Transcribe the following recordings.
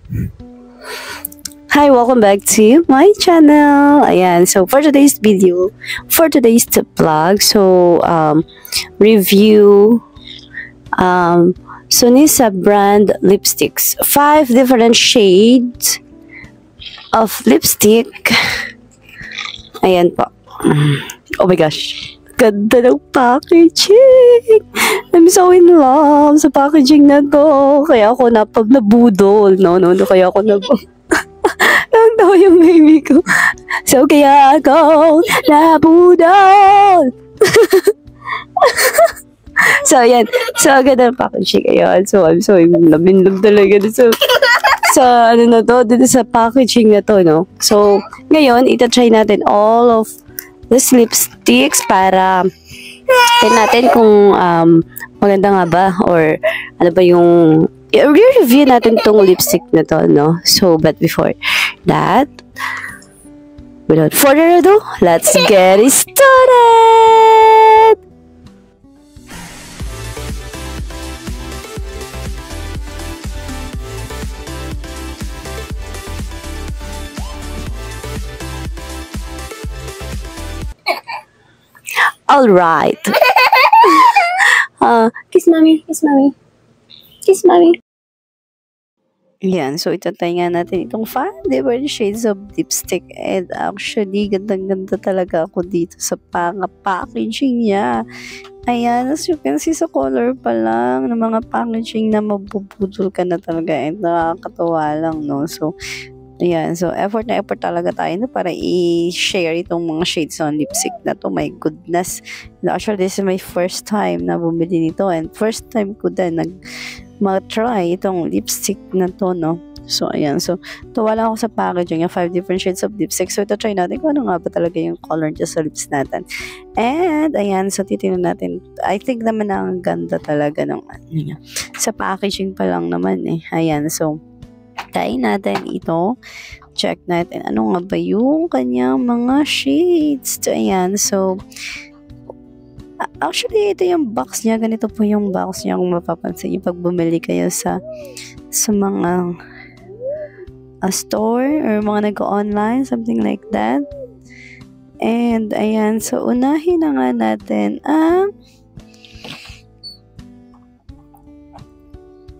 Hi, welcome back to my channel. Ayan, so for today's video, for today's vlog, so review Sonisa brand lipsticks. 5 different shades of lipstick. Ayan po. Oh my gosh. Ganda ng packaging. I'm so in love sa packaging na to. Kaya ako nabudol. No. Kaya ako lang daw yung baby ko. So, kaya ako nabudol. So, ayan. So, ganda ng packaging. Ayan. So, I'm so in love talaga. So, sa ano na to, dito sa packaging na to, no? So, ngayon, ita-try natin all of these lipsticks para tingnan natin kung maganda nga ba or ano ba yung i-review natin tong lipstick na to, no? So, but before that, without further ado, let's get it started! All right. Kiss mommy, kiss mommy. Kiss mommy. Yan, so itatry nga natin itong 5 different shades of lipstick and actually gandang-ganda talaga ako dito sa packaging niya. Ayan, as you can see sa color pa lang ng mga packaging na mabubudol ka na talaga and nakakatawa lang, no? So, ayan, so effort na effort talaga tayo na para i-share itong mga shades on lipstick na to. My goodness. And actually, this is my first time na bumili nito and first time ko din mag-try itong lipstick na to, no? So, ayan. So, tuwa lang ako sa packaging yung 5 different shades of lipstick. So, ito try natin kung ano nga ba talaga yung color dyan sa lips natin. And, ayan. So, titignan natin. I think naman na ang ganda talaga ng sa packaging pa lang naman eh. Ayan. So, try natin ito. Check natin ano nga ba yung kanyang mga shades. So, ayan. So, actually, ito yung box niya. Ganito po yung box niya kung mapapansin niyo pag bumili kayo sa mga store or mga nag-online, something like that. And, ayan. So, unahin na nga natin ang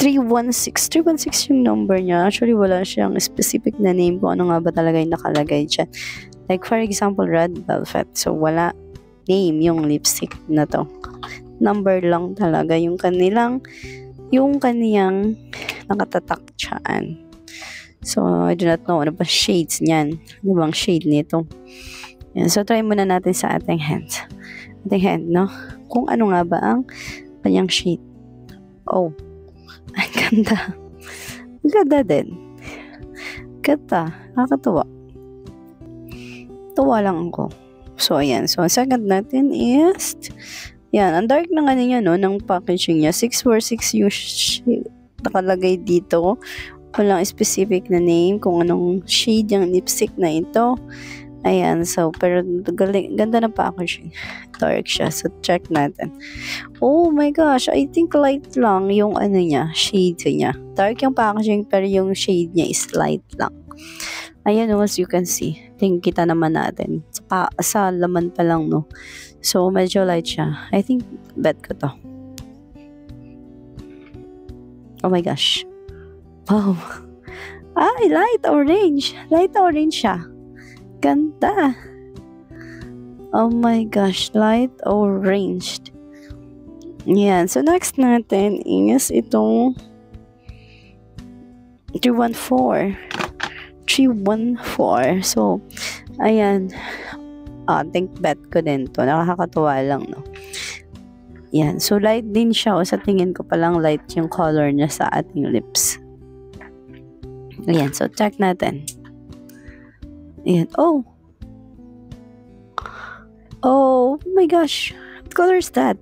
316 yung number niya. Actually, wala siyang specific na name kung ano nga ba talaga yung nakalagay dyan. Like, for example, Red Velvet. So, wala name yung lipstick na to. Number lang talaga yung kaniyang nakatatak dyan. So, I do not know ano ba shades niyan. Ano bang shade nito? Yan. So, try muna natin sa ating hand. No? Kung ano nga ba ang kanyang shade. Oh, ang ganda. Ang ganda din. Ganda. Nakakatuwa. Tuwa lang ako. So, ayan. So, ang second natin is yan. Ang dark na nga niya, no, ng packaging niya. 646 yung nakalagay dito. Walang specific na name kung anong shade yung lipstick na ito. Ayan. So, pero ganda ng packaging. Dark siya. So, check natin. Oh my gosh. I think light lang yung shade niya. Dark yung packaging pero yung shade niya is light lang. Ayan, as you can see. Kita naman natin. Sa laman pa lang, no? So, medyo light siya. I think, bet ko to. Oh my gosh. Wow. Ay, light orange. Light orange siya. Ganda. Oh my gosh. Light orange. Yan. So, next natin is itong 314. So, ayan. Think bet ko din to. Nakakatuwa lang, no? Yan. So, light din siya. O, sa tingin ko palang light yung color niya sa ating lips. Ayan. So, check natin. Ayan. Oh. Oh my gosh. What color is that?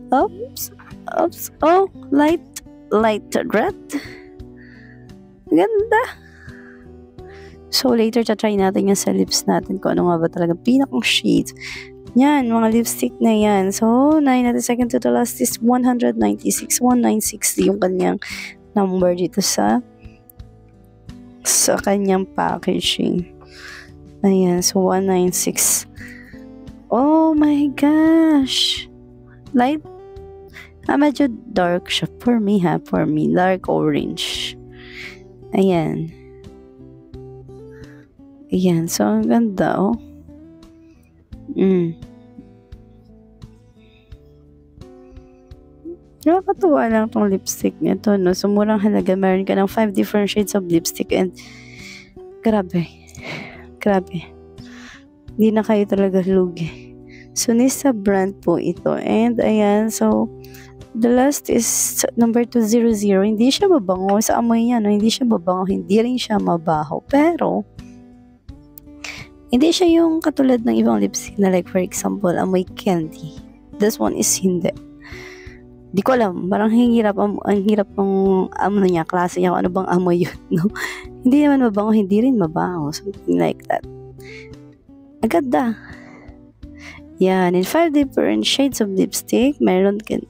Oops. Oh, light red. Ganda. So, later, try natin yung sa lips natin kung ano nga ba talaga pinakang shade. Yan, mga lipstick na yan. So, 9 natin second to the last is 196. 1960 yung kanyang number dito sa sa kanyang packaging. Ayan, so 196. Oh my gosh! Light. Medyo dark siya. For me, dark orange. Ayan. Ayan, so ang ganda, oh. Nakakatuwa lang tong lipstick nito, no? So, murang halaga, meron ka ng 5 different shades of lipstick and grabe. Hindi na kayo talaga lugi. So, Nisa brand po ito. And, ayan, so, the last is number 200. Hindi siya mabango. Sa amoy niya, no? Hindi siya mabango. Hindi rin siya mabaho. Pero, hindi siya yung katulad ng ibang lipstick na like, for example, amoy candy. This one is hindi. Di ko alam. Parang ang hirap ng ano niya, klase niya, kung ano bang amoy yun, no? Hindi naman mabango, hindi rin mabaho. Something like that. Agad. Yan, in 5 different shades of lipstick, meron ka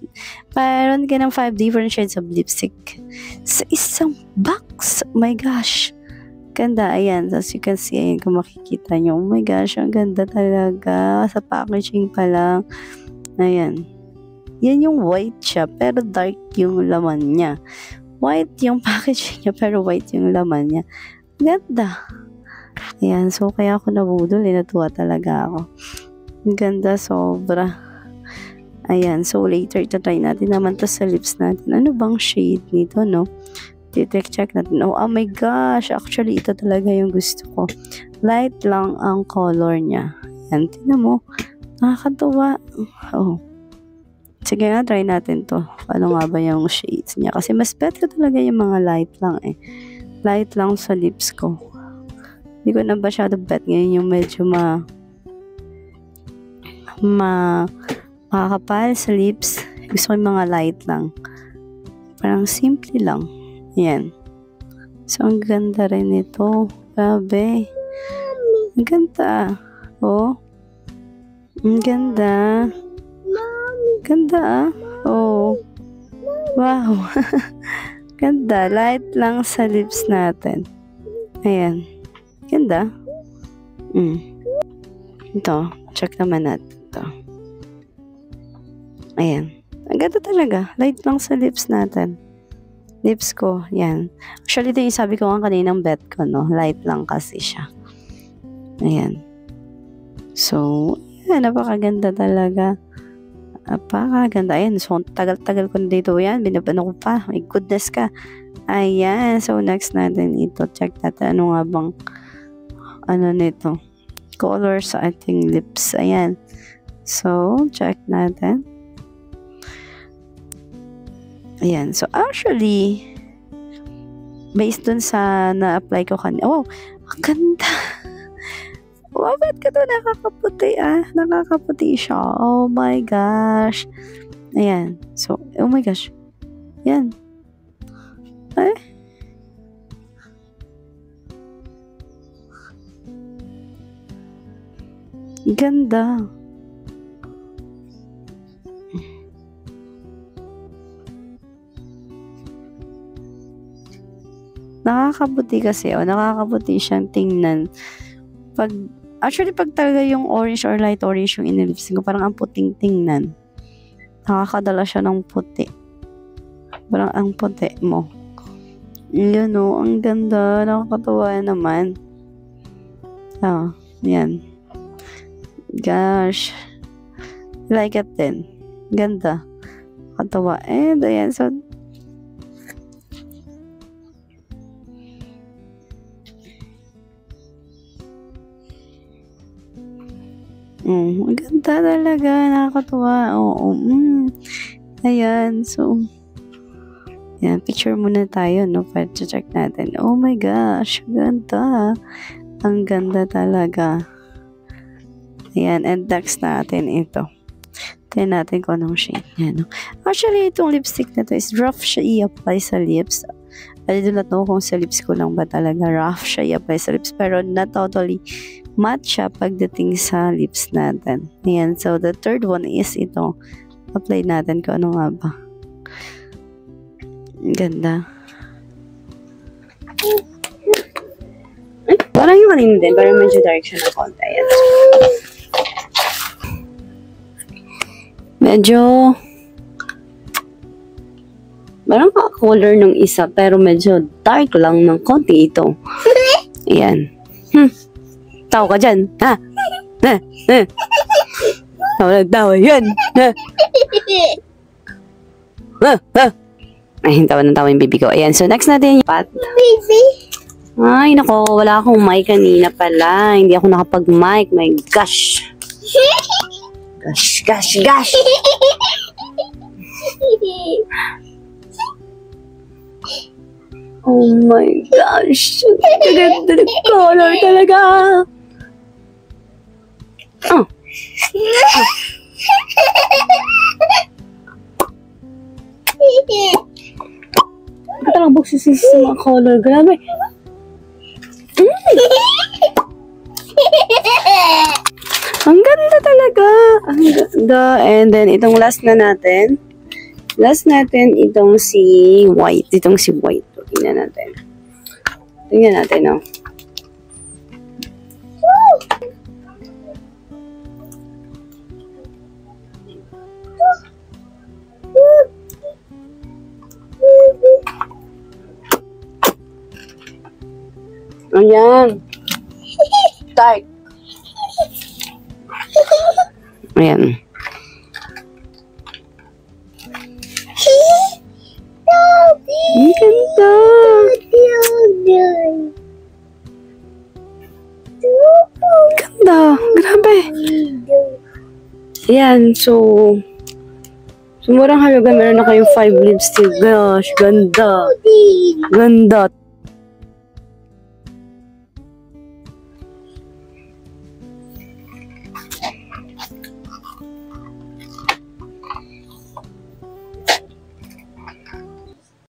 ng 5 different shades of lipstick sa isang box. Oh my gosh. Ganda, ayan. As you can see, ayan, kung makikita nyo. Oh my gosh, ang ganda talaga. Sa packaging pa lang. Ayan. Yan yung white siya, pero dark yung laman niya. White yung packaging niya, pero white yung laman niya. Ganda. Ayan, so kaya ako nabudol. Natuwa talaga ako. Ang ganda, sobra. Ayan, so later, itatry natin naman to sa lips natin. Ano bang shade nito, no? Check natin. Oh my gosh, actually ito talaga yung gusto ko. Light lang ang color niya. Yan, tingnan mo. Nakakatuwa. Oh. Sige nga, try natin to. Ano nga ba yung shades niya? Kasi mas better talaga yung mga light lang eh. Light lang sa lips ko. Hindi ko na masyado bet ngayon yung medyo makakapal sa lips. Gusto ko yung mga light lang. Parang simple lang. Yan. So, ang ganda rin ito. Grabe. Ang ganda. Oh. Ang ganda. Ganda, oh. Wow. Ganda. Light lang sa lips natin. Ayan. Ganda. Ito. Check naman natin ito. Ayan. Ang ganda talaga. Light lang sa lips natin. Lips ko, yan. Actually, ito yung sabi ko nga kaninang bet ko, no? Light lang kasi siya. Ayan. So, yan, napakaganda talaga. Napakaganda. Ayan, so, tagal-tagal ko na dito yan. Binabano ko pa. My goodness ka. Ayan. So, next natin ito. Check natin. Ano nga bang, nito? Color sa ating lips. Ayan. So, check natin. Ayan. So, actually, based dun sa na-apply ko kanina. Wow, ang ganda. Wow, ba't ka to nakakaputi Nakakaputi siya. Oh my gosh. Ayan. So, oh my gosh. Ayan. Eh? Ganda. Nakakaputi kasi, nakakaputi siyang tingnan. Actually, pag talaga yung orange or light orange yung inilipsin ko, parang ang puting tingnan. Nakakadala siya ng puti. Parang ang puti mo. Yun ang ganda. Nakakatawa naman. Yan. Gosh. Like it din. Ganda. Nakakatawa. And, ayan. So, ang ganda talaga. Nakakatuwa. Oo. Ayan. So, yan. Picture muna tayo, no? Para check natin. Oh my gosh. Ganda. Ang ganda talaga. Ayan. And next natin ito. Tignan natin kung anong shade niya, no? Actually, itong lipstick na to is rough siya i-apply sa lips. I do not know kung sa lips ko lang ba talaga rough siya i-apply sa lips. Pero not totally matte siya pagdating sa lips natin. Ayan. So, the third one is ito. Apply natin kung ano nga ba. Ganda. Parang yung kanina din, pero medyo dark siya ng konti. Ayan. Medyo parang color nung isa, pero medyo dark lang ng konti ito. Ayan. Tawa ka dyan, ha? Tawa yan. Ay, tawa yung baby ko. Ayan, so next natin yung pat. Baby? Ay, nako, wala akong mic kanina pala. Hindi ako nakapag-mic. My gosh. Gosh. Oh my gosh. Ganda ng color talaga. Oh. Parang buksis sa mga color. Grabe. Ang ganda talaga. Ang ganda. And then, itong last na natin. Last natin, itong si white. Itong si white. Tingnan natin. Oh. Ayan. Dark. Ayan. Ang ganda. Ganda. Grabe. Ayan. So murang halaga meron na kayong 5 lipstick. Gosh, ganda. Ganda.